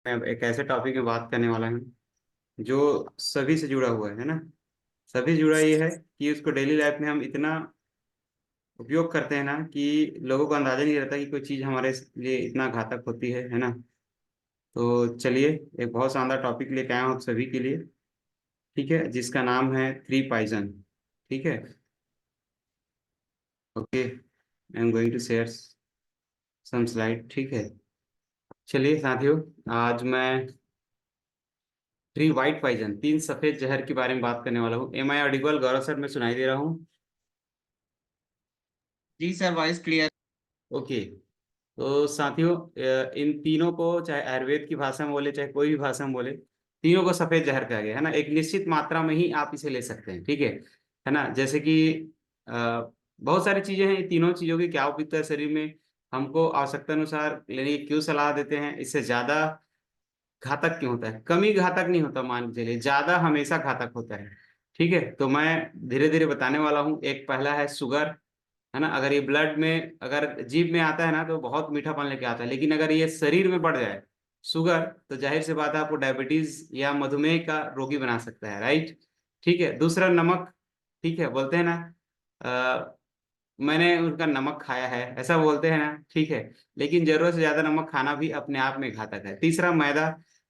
मैं अब एक ऐसे टॉपिक में बात करने वाला हूँ जो सभी से जुड़ा हुआ है ना। सभी से जुड़ा ये है कि उसको डेली लाइफ में हम इतना उपयोग करते हैं ना कि लोगों को अंदाजा नहीं रहता कि कोई चीज़ हमारे लिए इतना घातक होती है ना। तो चलिए, एक बहुत शानदार टॉपिक लेके आया हूँ आप सभी के लिए। ठीक है, जिसका नाम है थ्री पॉइजन। ठीक है, okay, I am going to share some slide. ठीक है, चलिए साथियों, आज मैं थ्री वाइट पॉइजन, तीन सफेद जहर के बारे में बात करने वाला हूँ। Am I audible? Gaurav sir, मैं सुनाई दे रहा हूँ? जी सर, वॉइस क्लियर। ओके। तो साथियों, इन तीनों को चाहे आयुर्वेद की भाषा में बोले चाहे कोई भी भाषा में बोले, तीनों को सफेद जहर कहा गया है ना। एक निश्चित मात्रा में ही आप इसे ले सकते हैं। ठीक है ना। जैसे कि अ, बहुत सारी चीजें हैं, इन तीनों चीजों की क्या उपयोगिता है शरीर में, हमको आवश्यकता अनुसार लेने की क्यों सलाह देते हैं, इससे ज्यादा घातक क्यों होता है, कमी घातक नहीं होता, मान के चलिए ज्यादा हमेशा घातक होता है। ठीक है, तो मैं धीरे धीरे बताने वाला हूँ। एक पहला है शुगर, है ना। अगर ये ब्लड में, अगर जीभ में आता है ना तो बहुत मीठापन लेके आता है, लेकिन अगर ये शरीर में बढ़ जाए शुगर, तो जाहिर सी बात है आपको डायबिटीज या मधुमेह का रोगी बना सकता है। राइट। ठीक है, दूसरा नमक। ठीक है, बोलते हैं ना, मैंने उनका नमक खाया है, ऐसा बोलते हैं ना। ठीक है, लेकिन जरूरत से ज्यादा नमक खाना भी अपने आप में घातक है। तीसरा मैदा,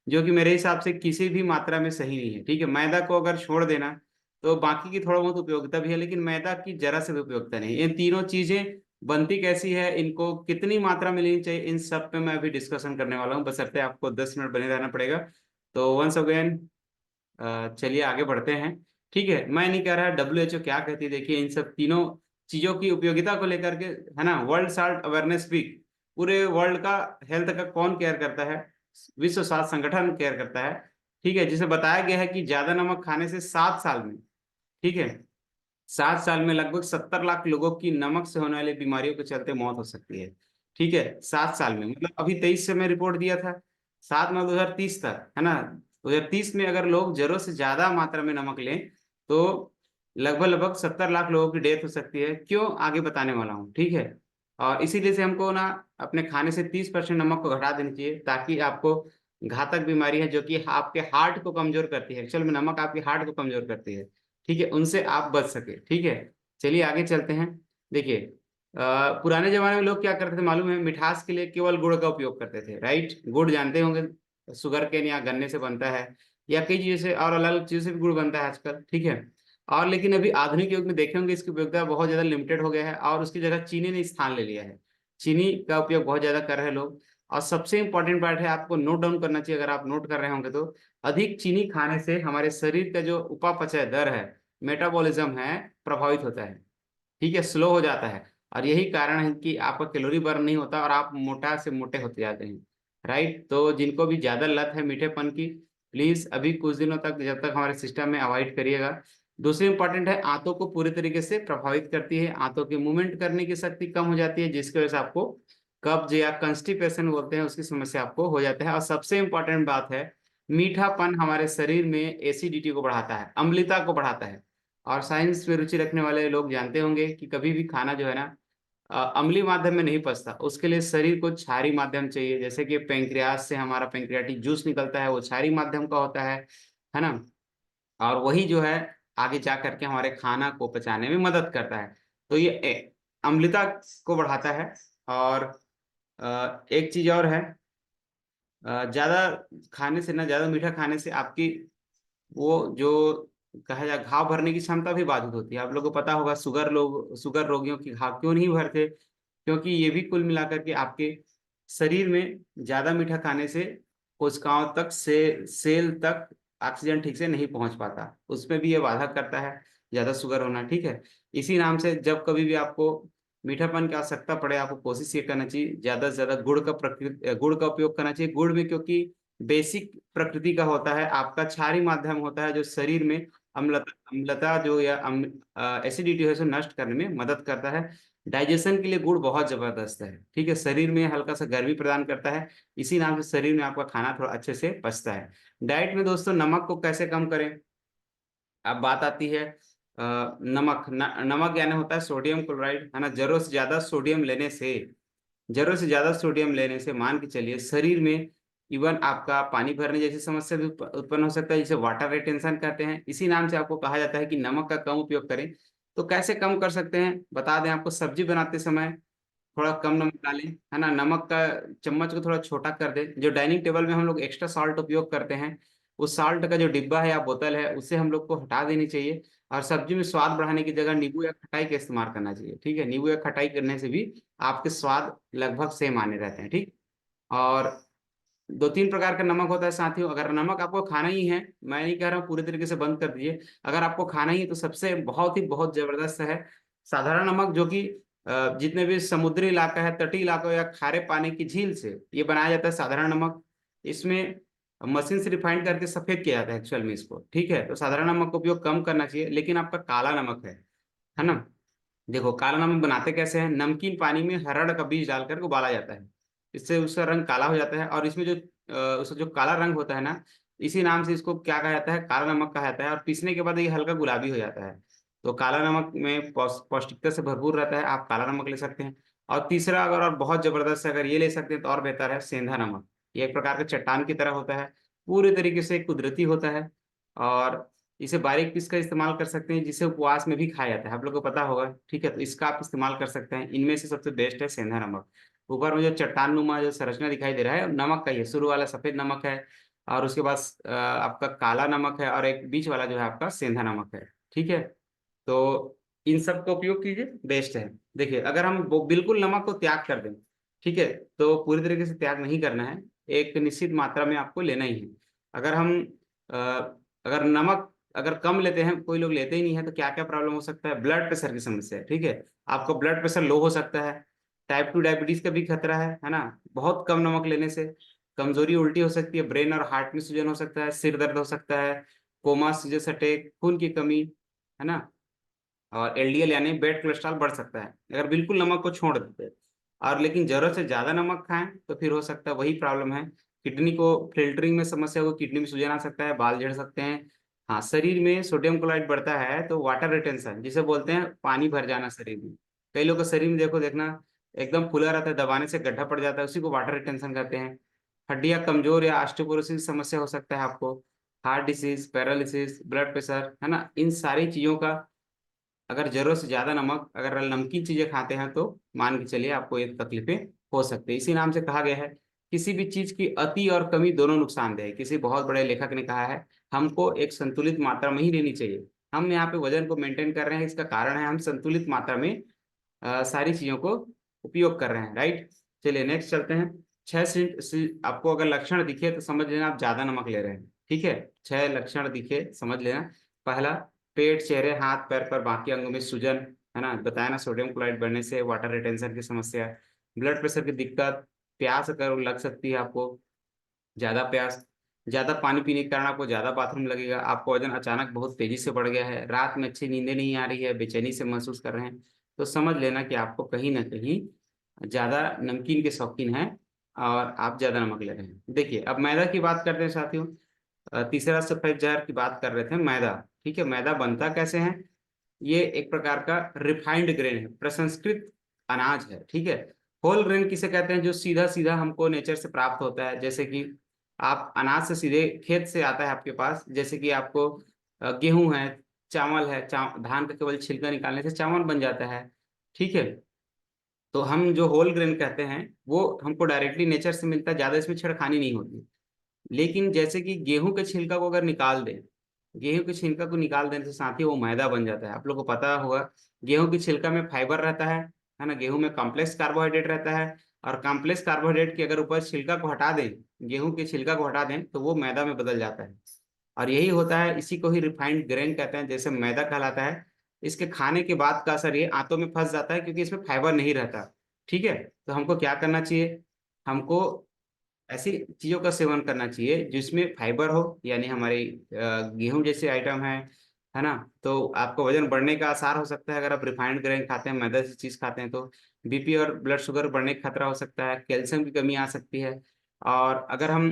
जो कि मेरे हिसाब से किसी भी मात्रा में सही नहीं है। ठीक है, मैदा को अगर छोड़ देना तो बाकी की थोड़ा बहुत उपयोगिता भी है, लेकिन मैदा की जरा से भी उपयोगिता नहीं। ये तीनों चीजें बनती कैसी है, इनको कितनी मात्रा में लेनी चाहिए, इन सब पे मैं अभी डिस्कशन करने वाला हूँ। बशर्ते आपको 10 मिनट बने रहना पड़ेगा। तो वंस अगेन, चलिए आगे बढ़ते हैं। ठीक है, मैं नहीं कह रहा WHO क्या कहती है। देखिए, इन सब तीनों चीजों की उपयोगिता को लेकर के, है ना, वर्ल्ड साल्ट अवेयरनेस वीक, पूरे वर्ल्ड का हेल्थ का कौन केयर करता है? विश्व स्वास्थ्य संगठन केयर करता है। ठीक है, जिसे बताया गया है कि ज्यादा नमक खाने से 7 साल में, ठीक है, 7 साल में लगभग 70 लाख लोगों की नमक से होने वाली बीमारियों के चलते मौत हो सकती है। ठीक है, 7 साल में, मतलब अभी 23 से मैं रिपोर्ट दिया था, 7 नवंबर 2030 तक, है ना। 2030 में अगर लोग जरूरत से ज्यादा मात्रा में नमक लें तो लगभग लगभग 70 लाख लोगों की डेथ हो सकती है। क्यों, आगे बताने वाला हूँ। ठीक है, और इसीलिए से हमको ना अपने खाने से 30% नमक को घटा देनी चाहिए, ताकि आपको घातक बीमारी है जो कि आपके हार्ट को कमजोर करती है, एक्चुअल में नमक आपके हार्ट को कमजोर करती है। ठीक है, उनसे आप बच सके। ठीक है, चलिए आगे चलते हैं। देखिए, पुराने जमाने में लोग क्या करते थे मालूम है? मिठास के लिए केवल गुड़ का उपयोग करते थे। राइट, गुड़ जानते होंगे, शुगर केन या गन्ने से बनता है, या कई चीजों से और अलग अलग चीजों से भी गुड़ बनता है आजकल। ठीक है, और लेकिन अभी आधुनिक युग में देखे होंगे इसकी उपयोगिता बहुत ज्यादा लिमिटेड हो गया है, और उसकी जगह चीनी ने स्थान ले लिया है। चीनी का उपयोग बहुत ज्यादा कर रहे हैं लोग। और सबसे इंपॉर्टेंट पार्ट है, आपको नोट डाउन करना चाहिए, अगर आप नोट कर रहे होंगे तो, अधिक चीनी खाने से हमारे शरीर का जो उपापचय दर है, मेटाबॉलिज्म है, प्रभावित होता है। ठीक है, स्लो हो जाता है। और यही कारण है कि आपका कैलोरी बर्न नहीं होता और आप मोटा से मोटे होते जाते हैं। राइट, तो जिनको भी ज्यादा लत है मीठेपन की, प्लीज अभी कुछ दिनों तक, जब तक हमारे सिस्टम में, अवॉइड करिएगा। दूसरी इंपॉर्टेंट है, आंतों को पूरी तरीके से प्रभावित करती है, आंतों की मूवमेंट करने की शक्ति कम हो जाती है, जिसकी वजह से आपको कब्ज या कंस्टिपेशन बोलते हैं, उसकी समस्या आपको हो जाता है। और सबसे इंपॉर्टेंट बात है, मीठापन हमारे शरीर में एसिडिटी को बढ़ाता है, अम्लता को बढ़ाता है। और साइंस में रुचि रखने वाले लोग जानते होंगे कि कभी भी खाना जो है ना, अम्लीय माध्यम में नहीं पचता, उसके लिए शरीर को क्षारीय माध्यम चाहिए। जैसे कि पेंक्रियास से हमारा पेंक्रियाटिक जूस निकलता है, वो क्षारीय माध्यम का होता है ना। और वही जो है आगे जा करके हमारे खाना को पचाने में मदद करता है। तो ये अम्लता को बढ़ाता है। और एक चीज और है, ज्यादा खाने से ना, ज्यादा मीठा खाने से आपकी वो जो कहा जाए घाव भरने की क्षमता भी बाधित होती है। आप लोगों को पता होगा, शुगर रोगियों की घाव क्यों नहीं भरते? क्योंकि ये भी कुल मिलाकर के आपके शरीर में ज्यादा मीठा खाने से कोशिकाओं तक से सेल तक ऑक्सीजन ठीक से नहीं पहुंच पाता, उसमें भी ये बाधा करता है ज्यादा शुगर होना। ठीक है, इसी नाम से जब कभी भी आपको मीठापन की आवश्यकता पड़े, आपको कोशिश ये करना चाहिए ज्यादा से ज्यादा गुड़ का उपयोग करना चाहिए। गुड़ में, क्योंकि बेसिक प्रकृति का होता है, आपका क्षारीय माध्यम होता है, जो शरीर में अम्लता जो या एसिडिटी है उसे नष्ट करने में मदद करता है। डाइजेशन के लिए गुड़ बहुत जबरदस्त है। ठीक है, शरीर में हल्का सा गर्मी प्रदान करता है, इसी नाम से शरीर में आपका खाना थोड़ा अच्छे से पचता है। डाइट में दोस्तों, नमक को कैसे कम करें? अब बात आती है नमक यानी होता है सोडियम क्लोराइड, है ना। जरूरत से ज्यादा सोडियम लेने से मान के चलिए शरीर में इवन आपका पानी भरने जैसी समस्या भी उत्पन्न हो सकता है, जिसे वाटर रिटेंशन कहते हैं। इसी नाम से आपको कहा जाता है कि नमक का कम उपयोग करें। तो कैसे कम कर सकते हैं बता दें आपको। सब्जी बनाते समय थोड़ा कम नमक डालें, है ना। नमक का चम्मच को थोड़ा छोटा कर दें। जो डाइनिंग टेबल में हम लोग एक्स्ट्रा सॉल्ट उपयोग करते हैं, उस सॉल्ट का जो डिब्बा है या बोतल है, उसे हम लोग को हटा देनी चाहिए। और सब्जी में स्वाद बढ़ाने की जगह नींबू या खटाई का इस्तेमाल करना चाहिए, ठीक है। नींबू या खटाई करने से भी आपके स्वाद लगभग सेम आने रहते हैं, ठीक। और दो तीन प्रकार का नमक होता है साथियों। अगर नमक आपको खाना ही है, मैं नहीं कह रहा हूँ पूरी तरीके से बंद कर दीजिए, अगर आपको खाना ही है तो सबसे बहुत ही बहुत जबरदस्त है साधारण नमक, जो कि जितने भी समुद्री इलाका है, तटीय इलाकों या खारे पानी की झील से ये बनाया जाता है साधारण नमक। इसमें मशीन से रिफाइंड करके सफेद किया जाता है एक्चुअल में इसको, ठीक है। तो साधारण नमक का उपयोग कम करना चाहिए। लेकिन आपका काला नमक है ना। देखो काला नमक बनाते कैसे हैं। नमकीन पानी में हरड़ का बीज डालकर उबाला जाता है, इससे उसका रंग काला हो जाता है। और इसमें जो उसका जो काला रंग होता है ना, इसी नाम से इसको क्या कहा जाता है, काला नमक कहा जाता है। और पीसने के बाद ये हल्का गुलाबी हो जाता है। तो काला नमक में पौष्टिकता से भरपूर रहता है, आप काला नमक ले सकते हैं। और तीसरा अगर और बहुत जबरदस्त है, अगर ये ले सकते हैं तो और बेहतर है, सेंधा नमक। ये एक प्रकार का चट्टान की तरह होता है, पूरी तरीके से कुदरती होता है। और इसे बारीक पीस कर इस्तेमाल कर सकते हैं, जिसे उपवास में भी खाया जाता है, आप लोग को पता होगा, ठीक है। तो इसका आप इस्तेमाल कर सकते हैं। इनमें से सबसे बेस्ट है सेंधा नमक। ऊपर में जो चट्टान नुमा जो संरचना दिखाई दे रहा है, नमक का ये शुरू वाला सफेद नमक है। और उसके बाद आपका काला नमक है, और एक बीच वाला जो है आपका सेंधा नमक है, ठीक है। तो इन सब का उपयोग कीजिए, बेस्ट है। देखिए अगर हम वो बिल्कुल नमक को त्याग कर दें, ठीक है, तो पूरी तरीके से त्याग नहीं करना है, एक निश्चित मात्रा में आपको लेना ही है। अगर हम अ, अगर नमक अगर कम लेते हैं, कोई लोग लेते ही नहीं है, तो क्या क्या प्रॉब्लम हो सकता है। ब्लड प्रेशर की समस्या है, ठीक है। आपका ब्लड प्रेशर लो हो सकता है। टाइप 2 डायबिटीज का भी खतरा है ना। बहुत कम नमक लेने से कमजोरी, उल्टी हो सकती है, ब्रेन और हार्ट में सूजन हो सकता है, सिर दर्द हो सकता है, कोमा, सीजस अटैक, खून की कमी, है ना। और एलडीएल यानी बैड कोलेस्ट्रॉल बढ़ सकता है अगर बिल्कुल नमक को छोड़ देते हैं। और लेकिन जरूरत से ज्यादा नमक खाएं तो फिर हो सकता है वही प्रॉब्लम है, किडनी को फिल्टरिंग में समस्या हो, किडनी में सूजन आ सकता है, बाल झड़ सकते हैं। हाँ, शरीर में सोडियम क्लोराइड बढ़ता है तो वाटर रिटेंशन, जिसे बोलते हैं पानी भर जाना शरीर में। कई लोग का शरीर में देखना एकदम खुला रहता है, दबाने से गड्ढा पड़ जाता है, उसी को वाटर रिटेंशन कहते हैं। हड्डियां कमजोर या ऑस्टियोपोरोसिस समस्या हो सकता है आपको। Heart disease, paralysis, blood pressure, है ना। इन सारी चीजों का अगर जरूरत से ज्यादा नमक, अगर नमकीन चीजें खाते हैं तो मान के चलिए आपको ये तकलीफें हो सकती है। इसी नाम से कहा गया है, किसी भी चीज की अति और कमी दोनों नुकसानदेह है। किसी बहुत बड़े लेखक ने कहा है, हमको एक संतुलित मात्रा में ही लेनी चाहिए। हम यहाँ पे वजन को मेंटेन कर रहे हैं, इसका कारण है हम संतुलित मात्रा में सारी चीजों को उपयोग कर रहे हैं, राइट। चलिए नेक्स्ट चलते हैं। आपको अगर लक्षण दिखे तो समझ लेना आप ज्यादा नमक ले रहे हैं, ठीक है। 6 लक्षण दिखे समझ लेना। पहला, पेट, चेहरे, हाथ पैर पर बाकी अंगों में सूजन, है ना, बताया ना, सोडियम क्लोराइड बढ़ने से वाटर रिटेंशन की समस्या। ब्लड प्रेशर की दिक्कत, प्यास अगर लग सकती है आपको, ज्यादा प्यास, ज्यादा पानी पीने के कारण आपको ज्यादा बाथरूम लगेगा, आपका वजन अचानक बहुत तेजी से बढ़ गया है, रात में अच्छी नींदें नहीं आ रही है, बेचैनी से महसूस कर रहे हैं, तो समझ लेना कि आपको कहीं ना कहीं ज्यादा नमकीन के शौकीन हैं और आप ज्यादा नमक ले रहे हैं। देखिए अब मैदा की बात करते हैं साथियों। तीसरा सफेद जहर की बात कर रहे थे, मैदा, ठीक है। मैदा बनता कैसे है। ये एक प्रकार का रिफाइंड ग्रेन है, प्रसंस्कृत अनाज है, ठीक है। होल ग्रेन किसे कहते हैं, जो सीधा सीधा हमको नेचर से प्राप्त होता है। जैसे कि आप अनाज से सीधे खेत से आता है आपके पास, जैसे कि आपको गेहूं है, चावल है, धान का केवल छिलका निकालने से चावल बन जाता है, ठीक है। तो हम जो होल ग्रेन कहते हैं वो हमको डायरेक्टली नेचर से मिलता है, ज्यादा इसमें छेड़खानी नहीं होती। लेकिन जैसे कि गेहूं के छिलका को अगर निकाल दें, गेहूं के छिलका को निकाल देने से साथ ही वो मैदा बन जाता है। आप लोग को पता होगा, गेहूं की छिलका में फाइबर रहता है ना। गेहूं में कॉम्प्लेक्स कार्बोहाइड्रेट रहता है, और कॉम्प्लेक्स कार्बोहाइड्रेट की अगर ऊपर छिलका को हटा दें, गेहूं के छिलका को हटा दें, तो वो मैदा में बदल जाता है। और यही होता है, इसी को ही रिफाइंड ग्रेन कहते हैं, जैसे मैदा कहलाता है। इसके खाने के बाद का असर ये आंतों में फंस जाता है, क्योंकि इसमें फाइबर नहीं रहता, ठीक है। तो हमको क्या करना चाहिए, हमको ऐसी चीजों का सेवन करना चाहिए जिसमें फाइबर हो, यानी हमारी गेहूं जैसे आइटम है ना। तो आपको वजन बढ़ने का आसार हो सकता है अगर आप रिफाइंड ग्रेन खाते हैं, मैदा से चीज खाते हैं, तो बीपी और ब्लड शुगर बढ़ने का खतरा हो सकता है, कैल्शियम की कमी आ सकती है। और अगर हम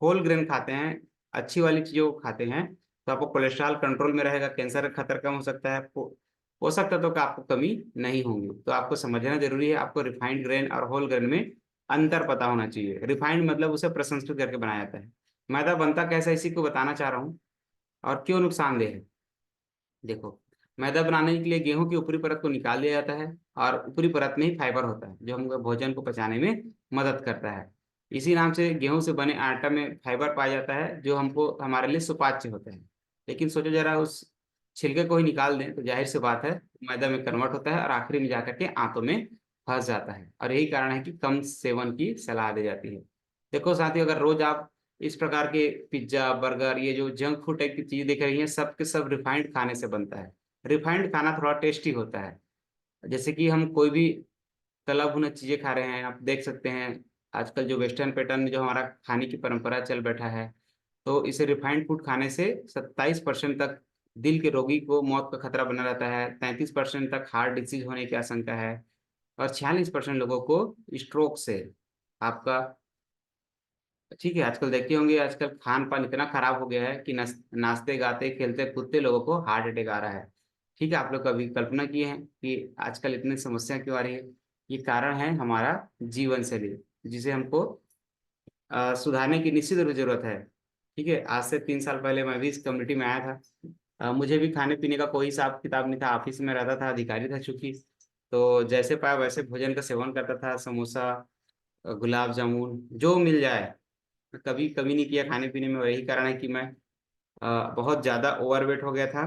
होल ग्रेन खाते हैं, अच्छी वाली चीजों को खाते हैं, तो आपको कोलेस्ट्रॉल कंट्रोल में रहेगा, कैंसर का खतरा कम हो सकता है, पोषक तत्वों का आपको कमी नहीं होगी। तो आपको समझना जरूरी है, आपको रिफाइंड ग्रेन और होल ग्रेन में अंतर पता होना चाहिए। रिफाइंड मतलब उसे प्रसंस्कृत करके बनाया जाता है। मैदा बनता कैसा है इसी को बताना चाह रहा हूँ, और क्यों नुकसानदेह है। देखो, मैदा बनाने के लिए गेहूं की ऊपरी परत को निकाल दिया जाता है, और ऊपरी परत में ही फाइबर होता है जो हमको भोजन को पचाने में मदद करता है। इसी नाम से गेहूं से बने आटा में फाइबर पाया जाता है जो हमको हमारे लिए सुपाच्य होता है। लेकिन सोचो जरा, उस छिलके को ही निकाल दें तो जाहिर सी बात है मैदा में कन्वर्ट होता है और आखिरी में जाकर के आंतों में फंस जाता है, और यही कारण है कि कम सेवन की सलाह दी जाती है। देखो साथियों, अगर रोज आप इस प्रकार के पिज्जा, बर्गर, ये जो जंक फूड टाइप की चीज देख रही हैं, सब के सब रिफाइंड खाने से बनता है। रिफाइंड खाना थोड़ा टेस्टी होता है। जैसे कि हम कोई भी तला भुना चीजें खा रहे हैं, आप देख सकते हैं आजकल जो वेस्टर्न पैटर्न में जो हमारा खाने की परंपरा चल बैठा है, तो इसे रिफाइंड फूड खाने से 27% तक दिल के रोगी को मौत का खतरा बना रहता है, 33% तक हार्ट डिसीज होने की आशंका है, और 46% लोगों को स्ट्रोक से आपका। ठीक है, आजकल देखते होंगे आजकल खान पान इतना खराब हो गया है कि नाचते गाते खेलते कूदते लोगों को हार्ट अटैक आ रहा है। ठीक है, आप लोग कभी कल्पना किए हैं कि आजकल इतनी समस्या क्यों आ रही है? ये कारण है हमारा जीवन शैली, जिसे हमको सुधारने की निश्चित रूप जरूरत है। ठीक है, आज से 3 साल पहले मैं भी इस कम्युनिटी में आया था। मुझे भी खाने पीने का कोई हिसाब किताब नहीं था, ऑफिस में रहता था, अधिकारी था चूंकि, तो जैसे पाया वैसे भोजन का सेवन करता था, समोसा, गुलाब जामुन जो मिल जाए। कभी कभी नहीं किया खाने पीने में, वही कारण है कि मैं बहुत ज़्यादा ओवरवेट हो गया था,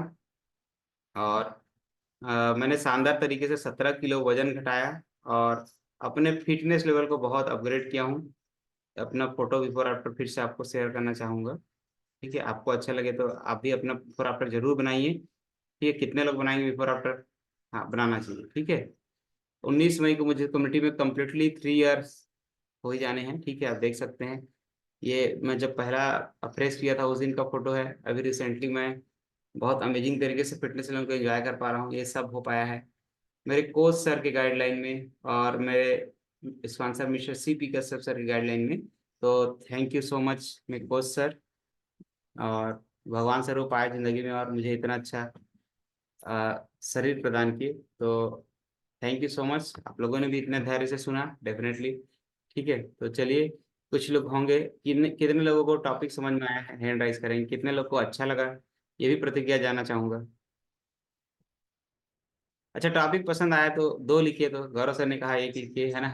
और मैंने शानदार तरीके से 17 किलो वजन घटाया, और अपने फिटनेस लेवल को बहुत अपग्रेड किया हूँ। अपना फोटो बिफोर आफ्टर फिर से आपको शेयर करना चाहूँगा। ठीक है, आपको अच्छा लगे तो आप भी अपना बिफोर आफ्टर जरूर बनाइए। ठीक है, कितने लोग बनाएंगे बिफोर आफ्टर? हाँ, बनाना चाहिए। ठीक है, 19 मई को मुझे कम्युनिटी में कम्प्लीटली 3 इयर्स हो ही जाने हैं। ठीक है, आप देख सकते हैं, ये मैं जब पहला अप्रेस किया था उस दिन का फोटो है। अभी रिसेंटली मैं बहुत अमेजिंग तरीके से फिटनेस लेवल को एंजॉय कर पा रहा हूँ। ये सब हो पाया है मेरे कोच सर के गाइडलाइन में, और मेरे sponsor mister CP Kashyap sir की गाइडलाइन में। तो थैंक यू सो मच मेरे कोच सर, और भगवान स्वरूप आए जिंदगी में और मुझे इतना अच्छा शरीर प्रदान किए। तो थैंक यू सो मच, आप लोगों ने भी इतने धैर्य से सुना डेफिनेटली। ठीक है, तो चलिए, कुछ लोग होंगे, कितने कितने लोगों को टॉपिक समझ में आया है, हैंड राइज करेंगे, कितने लोग को अच्छा लगा, ये भी प्रतिक्रिया जानना चाहूंगा। अच्छा, टॉपिक पसंद आया तो 2 लिखिए, तो गौरव सर ने कहा 1 लिखिए, है ना।